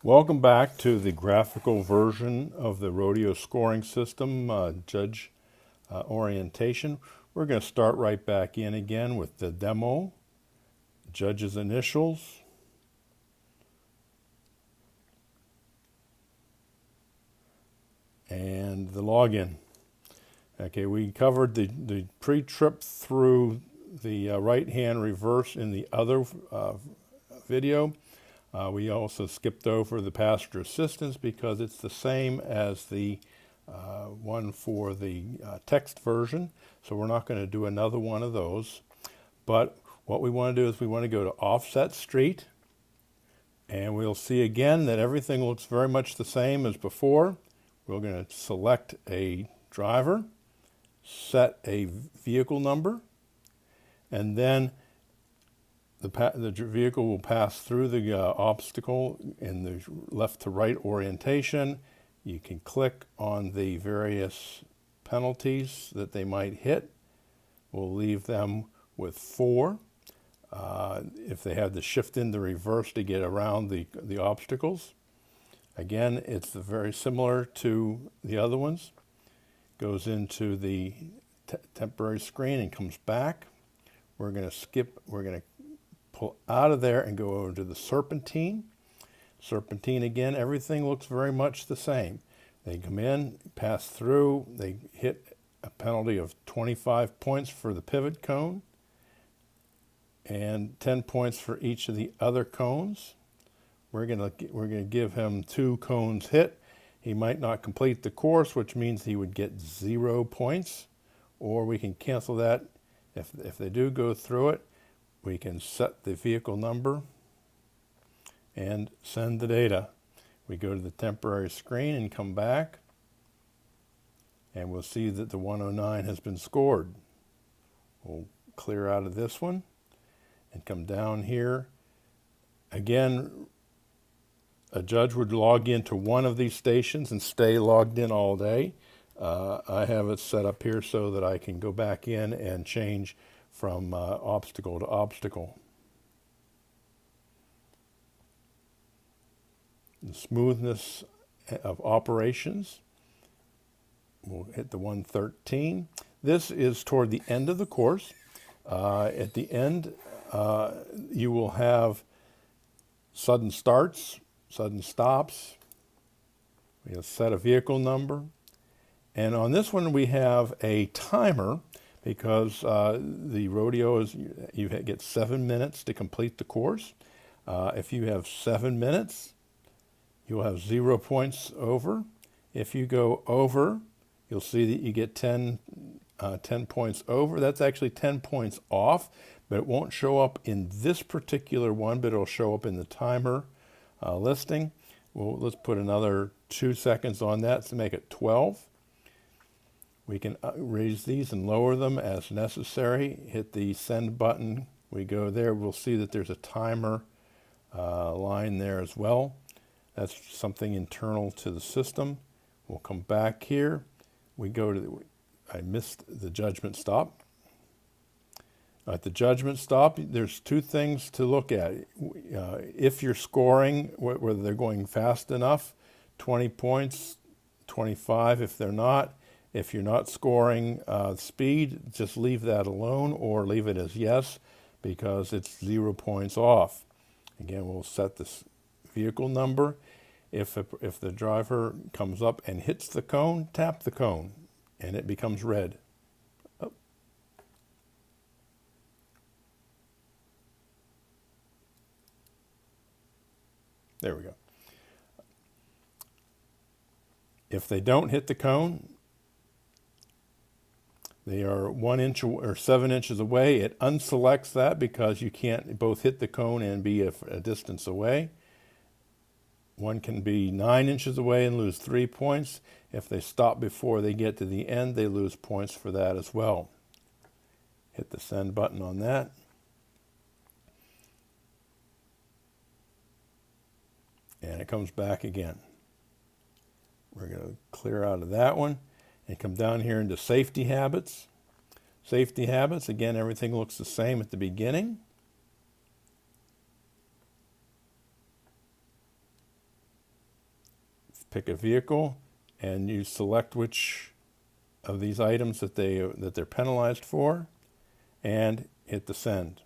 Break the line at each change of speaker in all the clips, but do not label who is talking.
Welcome back to the graphical version of the Roadeo scoring system, judge orientation. We're going to start right back in again with the demo, judge's initials, and the login. Okay, we covered the pre-trip through the right-hand reverse in the other video. We also skipped over the passenger assistance because it's the same as the one for the text version, so we're not going to do another one of those. But what we want to do is we want to go to offset street, and we'll see again that everything looks very much the same as before. We're going to select a driver, set a vehicle number, and then the vehicle will pass through the obstacle in the left to right orientation. You can click on the various penalties that they might hit. We'll leave them with 4. If they have to shift in the reverse to get around the obstacles. Again, it's very similar to the other ones. Goes into the temporary screen and comes back. We're going to pull out of there and go over to the serpentine. Serpentine again, everything looks very much the same. They come in, pass through, they hit a penalty of 25 points for the pivot cone and 10 points for each of the other cones. We're gonna give him 2 cones hit. He might not complete the course, which means he would get 0 points, or we can cancel that. If they do go through it, we can set the vehicle number and send the data. We go to the temporary screen and come back, and we'll see that the 109 has been scored. We'll clear out of this one and come down here. Again, a judge would log into one of these stations and stay logged in all day. I have it set up here so that I can go back in and change from obstacle to obstacle. The smoothness of operations, we'll hit the 113. This is toward the end of the course. At the end, you will have sudden starts, sudden stops. We have set a vehicle number. And on this one, we have a timer because the rodeo is, you get 7 minutes to complete the course. If you have 7 minutes, you'll have 0 points over. If you go over, you'll see that you get 10 points over. That's actually 10 points off, but it won't show up in this particular one, but it'll show up in the timer listing. Well, let's put another 2 seconds on that to make it 12. We can raise these and lower them as necessary. Hit the send button. We go there. We'll see that there's a timer line there as well. That's something internal to the system. We'll come back here. We go to I missed the judgment stop. At the judgment stop, there's 2 things to look at. If you're scoring, whether they're going fast enough, 20 points, 25 if they're not. If you're not scoring speed, just leave that alone or leave it as yes because it's 0 points off. Again, we'll set this vehicle number. If the driver comes up and hits the cone, tap the cone and it becomes red. Oh. There we go. If they don't hit the cone, they are 1 inch or 7 inches away. It unselects that because you can't both hit the cone and be a distance away. One can be 9 inches away and lose 3 points. If they stop before they get to the end, they lose points for that as well. Hit the send button on that. And it comes back again. We're going to clear out of that one and come down here into safety habits. Safety habits, again, everything looks the same at the beginning. pick a vehicle, and you select which of these items that they're penalized for, and hit the send.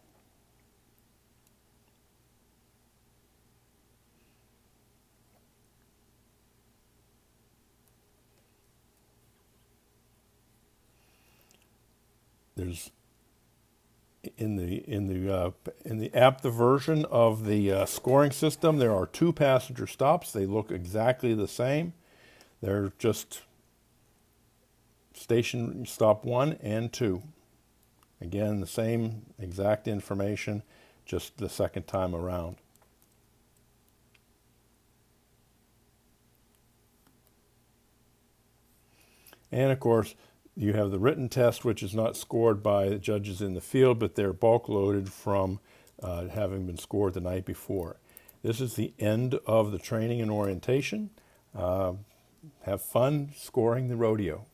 There's in the app, the version of the scoring system, there are 2 passenger stops. They look exactly the same. They're just station stop 1 and 2. Again, the same exact information, just the second time around. And of course, you have the written test, which is not scored by the judges in the field, but they're bulk loaded from having been scored the night before. This is the end of the training and orientation. Have fun scoring the rodeo.